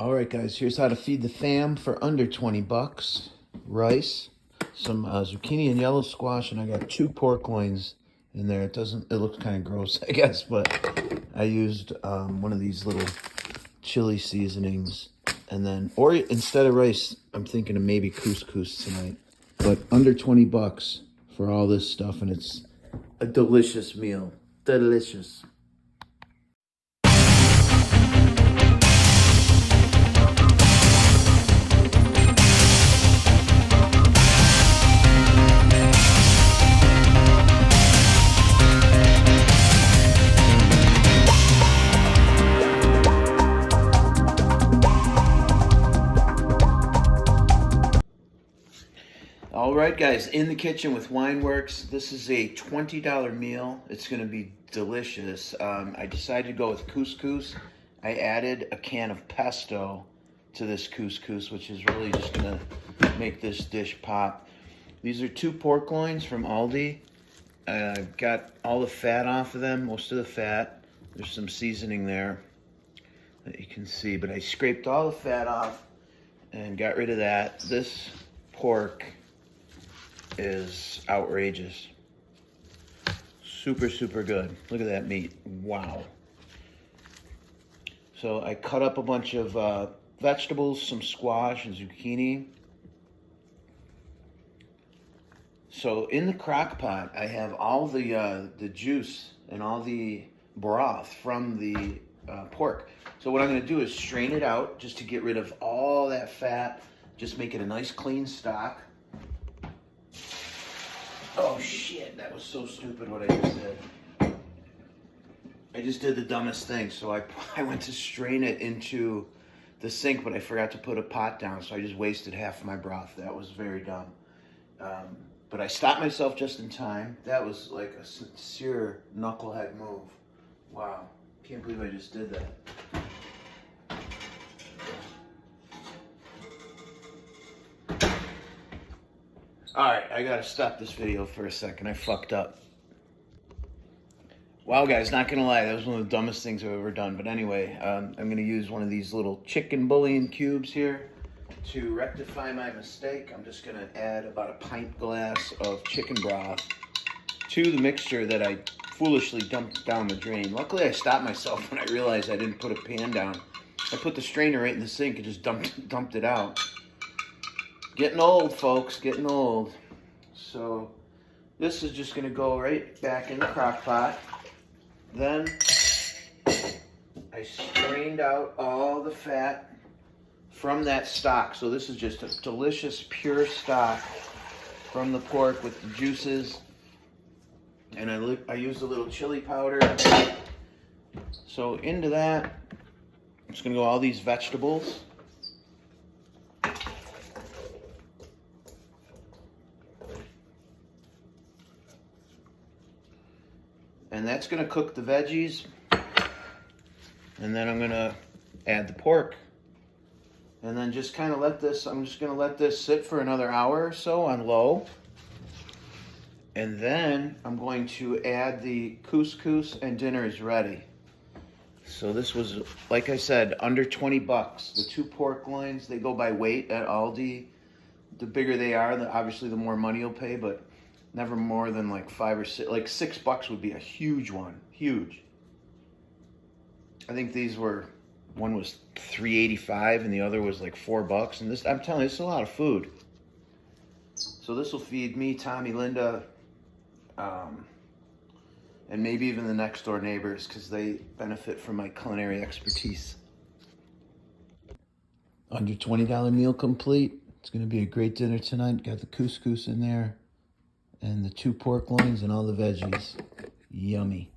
All right, guys, here's how to feed the fam for under 20 bucks. Rice, some zucchini and yellow squash, and I got 2 pork loins in there. It looks kind of gross, I guess, but I used one of these little chili seasonings. And then, or instead of rice, I'm thinking of maybe couscous tonight. But under 20 bucks for all this stuff, and it's a delicious meal. Delicious. All right, guys, in the kitchen with WINEWORKZ. This is a $20 meal. It's going to be delicious. I decided to go with couscous. I added a can of pesto to this couscous, which is really just going to make this dish pop. These are 2 pork loins from Aldi. I've got all the fat off of them, most of the fat. There's some seasoning there that you can see, but I scraped all the fat off and got rid of that. This pork is outrageous. Super, super good. Look at that meat. Wow. So I cut up a bunch of vegetables, some squash and zucchini. So in the crock pot, I have all the juice and all the broth from the pork. So what I'm going to do is strain it out just to get rid of all that fat. Just make it a nice clean stock. Oh shit, that was so stupid what I just did. I just did the dumbest thing. So I went to strain it into the sink, but I forgot to put a pot down, so I just wasted half of my broth. That was very dumb. But I stopped myself just in time. That was like a sincere knucklehead move. Wow, can't believe I just did that. Alright, I gotta stop this video for a second. I fucked up. Wow, guys, not gonna lie, that was one of the dumbest things I've ever done. But anyway, I'm gonna use one of these little chicken bouillon cubes here to rectify my mistake. I'm just gonna add about a pint glass of chicken broth to the mixture that I foolishly dumped down the drain. Luckily, I stopped myself when I realized I didn't put a pan down. I put the strainer right in the sink and just dumped it out. Getting old, folks, getting old. So this is just gonna go right back in the crock pot. Then I strained out all the fat from that stock. So this is just a delicious, pure stock from the pork with the juices. And I used a little chili powder. So into that, I'm just gonna go all these vegetables. And that's gonna cook the veggies. And then I'm gonna add the pork. And then just kind of I'm just gonna let this sit for another hour or so on low. And then I'm going to add the couscous and dinner is ready. So this was, like I said, under 20 bucks. The 2 pork loins, they go by weight at Aldi. The bigger they are, obviously the more money you'll pay, but never more than like 5 or 6, like $6 would be a huge one, huge. I think these were, one was $3.85 and the other was like $4. And this, I'm telling you, this is a lot of food. So this will feed me, Tommy, Linda, and maybe even the next door neighbors because they benefit from my culinary expertise. Under $20 meal complete. It's gonna be a great dinner tonight. Got the couscous in there and the 2 pork loins and all the veggies. Yummy.